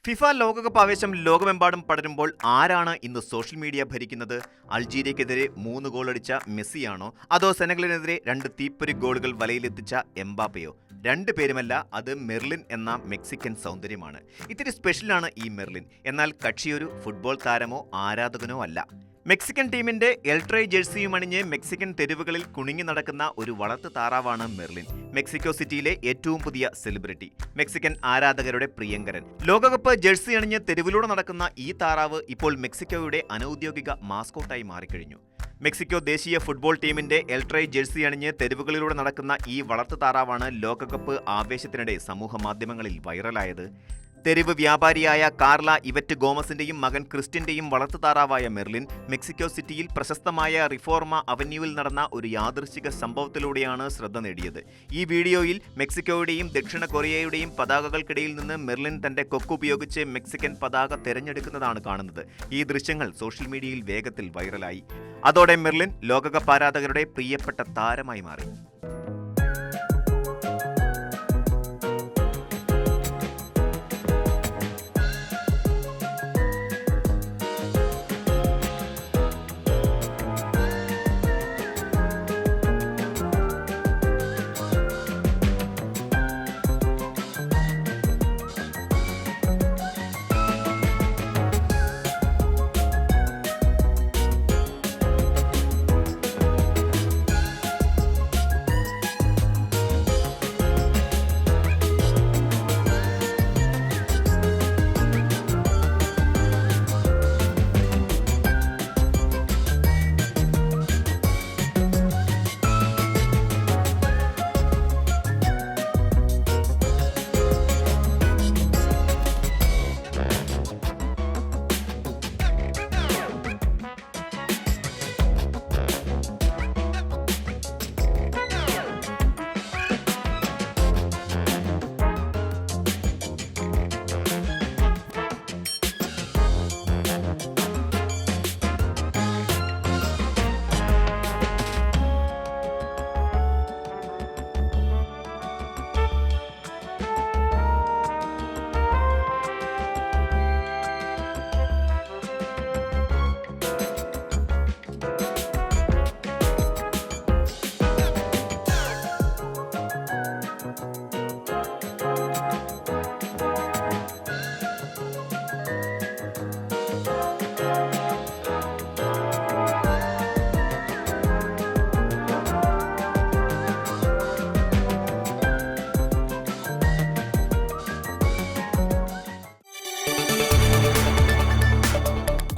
FIFA ലോകകപ്പ് ആവേശം ലോകമെമ്പാടും പടരുമ്പോൾ ആരാണ് ഇന്ന് സോഷ്യൽ മീഡിയ ഭരിക്കുന്നത്? അൾജീരിയക്കെതിരെ 3 ഗോളടിച്ച മെസ്സിയാണോ? അതോ സെനഗലിനെതിരെ 2 തീപ്പൊരി ഗോളുകൾ വലയിലെത്തിച്ച എംബാപ്പയോ? രണ്ടുപേരുമല്ല, അത് മെർലിൻ എന്ന മെക്സിക്കൻ സൗന്ദര്യമാണ്. ഇത്തിരി സ്പെഷ്യലാണ് ഈ മെർലിൻ. എന്നാൽ കക്ഷിയൊരു ഫുട്ബോൾ താരമോ ആരാധകനോ അല്ല. മെക്സിക്കൻ ടീമിന്റെ എൽട്രൈ ജേഴ്സിയും അണിഞ്ഞ് മെക്സിക്കൻ തെരുവുകളിൽ കുണിങ്ങി നടക്കുന്ന ഒരു വളർത്തു താറാവാണ് മെർലിൻ. മെക്സിക്കോ സിറ്റിയിലെ ഏറ്റവും പുതിയ സെലിബ്രിറ്റി, മെക്സിക്കൻ ആരാധകരുടെ പ്രിയങ്കരൻ. ലോകകപ്പ് ജേഴ്സി അണിഞ്ഞ് തെരുവിലൂടെ നടക്കുന്ന ഈ താറാവ് ഇപ്പോൾ മെക്സിക്കോയുടെ അനൌദ്യോഗിക മാസ്കോട്ടായി മാറിക്കഴിഞ്ഞു. മെക്സിക്കോ ദേശീയ ഫുട്ബോൾ ടീമിന്റെ എൽട്രൈ ജേഴ്സി അണിഞ്ഞ് തെരുവുകളിലൂടെ നടക്കുന്ന ഈ വളർത്തു താറാവാണ് ലോകകപ്പ് ആവേശത്തിനിടെ സമൂഹ മാധ്യമങ്ങളിൽ വൈറലായത്. തെരുവ് വ്യാപാരിയായ കാർല ഇവറ്റ് ഗോമസിന്റെയും മകൻ ക്രിസ്റ്റിന്റെയും വളർത്തുതാറാവായ മെർലിൻ മെക്സിക്കോ സിറ്റിയിൽ പ്രശസ്തമായ റിഫോർമ അവന്യൂവിൽ നടന്ന ഒരു യാദൃശ്ചിക സംഭവത്തിലൂടെയാണ് ശ്രദ്ധ നേടിയത്. ഈ വീഡിയോയിൽ മെക്സിക്കോയുടെയും ദക്ഷിണ കൊറിയയുടെയും പതാകകൾക്കിടയിൽ നിന്ന് മെർലിൻ തന്റെ കൊക്ക് ഉപയോഗിച്ച് മെക്സിക്കൻ പതാക തെരഞ്ഞെടുക്കുന്നതാണ് കാണുന്നത്. ഈ ദൃശ്യങ്ങൾ സോഷ്യൽ മീഡിയയിൽ വേഗത്തിൽ വൈറലായി. അതോടെ മെർലിൻ ലോകകപ്പ് ആരാധകരുടെ പ്രിയപ്പെട്ട താരമായി മാറി.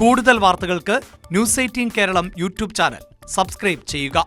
കൂടുതൽ വാർത്തകൾക്ക് news 18 Keralam YouTube channel subscribe ചെയ്യുക.